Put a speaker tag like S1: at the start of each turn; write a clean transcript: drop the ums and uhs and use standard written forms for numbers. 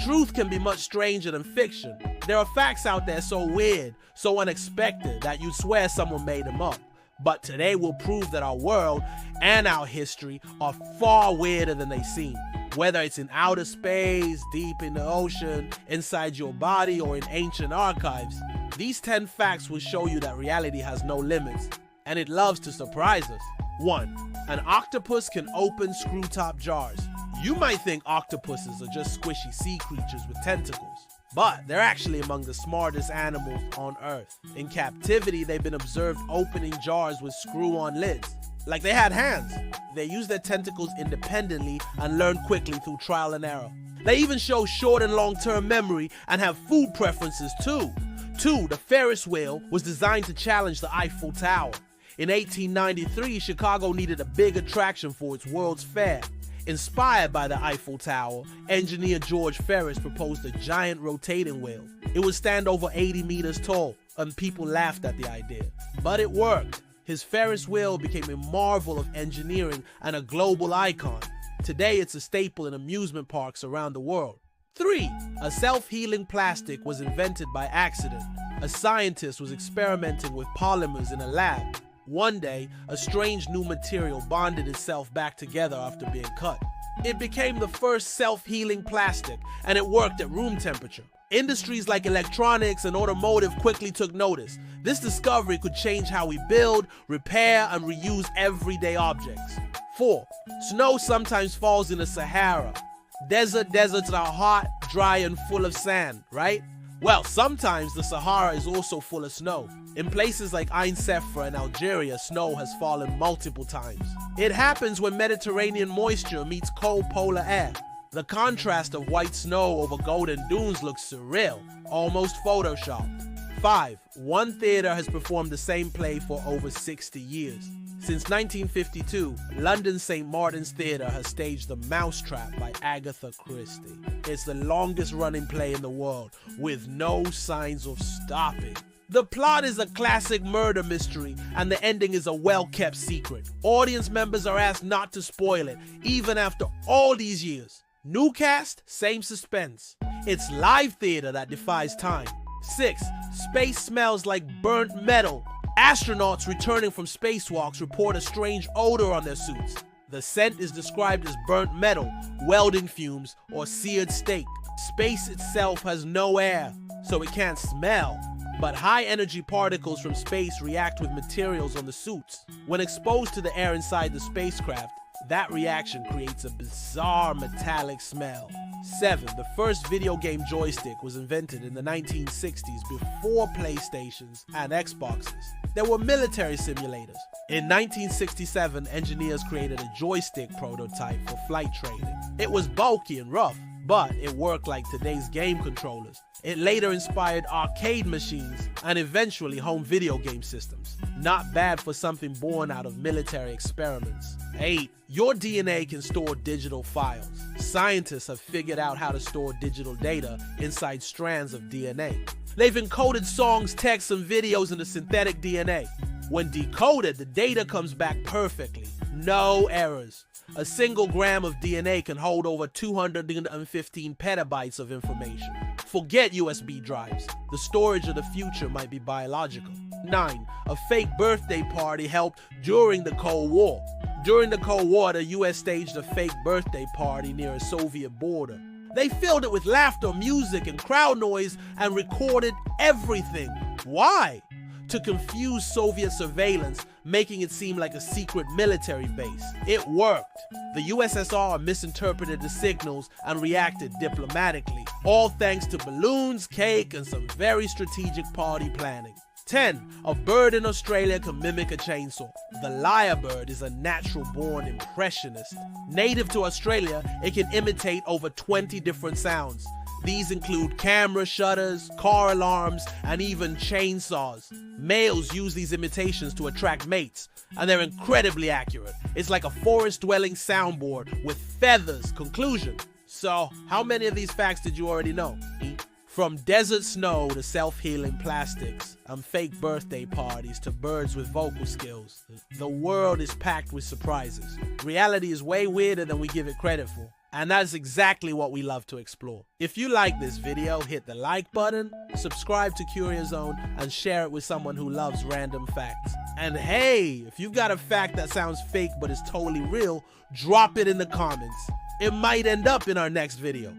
S1: Truth can be much stranger than fiction. There are facts out there so weird, so unexpected that you'd swear someone made them up. But today will prove that our world and our history are far weirder than they seem. Whether it's in outer space, deep in the ocean, inside your body, or in ancient archives, these 10 facts will show you that reality has no limits, and it loves to surprise us. 1. An octopus can open screw-top jars. You might think octopuses are just squishy sea creatures with tentacles, but they're actually among the smartest animals on Earth. In captivity, they've been observed opening jars with screw-on lids, like they had hands. They use their tentacles independently and learn quickly through trial and error. They even show short and long-term memory and have food preferences too. 2. The Ferris wheel was designed to challenge the Eiffel Tower. In 1893, Chicago needed a big attraction for its World's Fair. Inspired by the Eiffel Tower, engineer George Ferris proposed a giant rotating wheel. It would stand over 80 meters tall, and people laughed at the idea. But it worked. His Ferris wheel became a marvel of engineering and a global icon. Today, it's a staple in amusement parks around the world. 3. A self-healing plastic was invented by accident. A scientist was experimenting with polymers in a lab. One day, a strange new material bonded itself back together after being cut. It became the first self-healing plastic, and it worked at room temperature. Industries like electronics and automotive quickly took notice. This discovery could change how we build, repair, and reuse everyday objects. 4. Snow sometimes falls in the Sahara. Deserts are hot, dry, and full of sand, right? Well, sometimes the Sahara is also full of snow. In places like Ain Sefra in Algeria, snow has fallen multiple times. It happens when Mediterranean moisture meets cold polar air. The contrast of white snow over golden dunes looks surreal, almost photoshopped. 5. One theater has performed the same play for over 60 years. Since 1952, London's St. Martin's Theatre has staged The Mousetrap by Agatha Christie. It's the longest running play in the world, with no signs of stopping. The plot is a classic murder mystery, and the ending is a well-kept secret. Audience members are asked not to spoil it, even after all these years. New cast, same suspense. It's live theater that defies time. 6. Space smells like burnt metal. Astronauts returning from spacewalks report a strange odor on their suits. The scent is described as burnt metal, welding fumes, or seared steak. Space itself has no air, so it can't smell. But high-energy particles from space react with materials on the suits. When exposed to the air inside the spacecraft, that reaction creates a bizarre metallic smell. 7. The first video game joystick was invented in the 1960s before PlayStations and Xboxes. There were military simulators. In 1967, engineers created a joystick prototype for flight training. It was bulky and rough, but it worked like today's game controllers. It later inspired arcade machines and eventually home video game systems. Not bad for something born out of military experiments. 8. Your DNA can store digital files. Scientists have figured out how to store digital data inside strands of DNA. They've encoded songs, texts, and videos into synthetic DNA. When decoded, the data comes back perfectly. No errors. A single gram of DNA can hold over 215 petabytes of information. Forget USB drives. The storage of the future might be biological. 9. A fake birthday party helped during the Cold War. During the Cold War, the US staged a fake birthday party near a Soviet border. They filled it with laughter, music, and crowd noise and recorded everything. Why? To confuse Soviet surveillance, making it seem like a secret military base. It worked. The USSR misinterpreted the signals and reacted diplomatically, all thanks to balloons, cake, and some very strategic party planning. 10. A bird in Australia can mimic a chainsaw. The lyrebird is a natural-born impressionist. Native to Australia, it can imitate over 20 different sounds. These include camera shutters, car alarms, and even chainsaws. Males use these imitations to attract mates, and they're incredibly accurate. It's like a forest-dwelling soundboard with feathers. Conclusion. So, how many of these facts did you already know? From desert snow to self-healing plastics and fake birthday parties to birds with vocal skills, the world is packed with surprises. Reality is way weirder than we give it credit for. And that's exactly what we love to explore. If you like this video, hit the like button, subscribe to CurioZone, and share it with someone who loves random facts. And hey, if you've got a fact that sounds fake but is totally real, drop it in the comments. It might end up in our next video.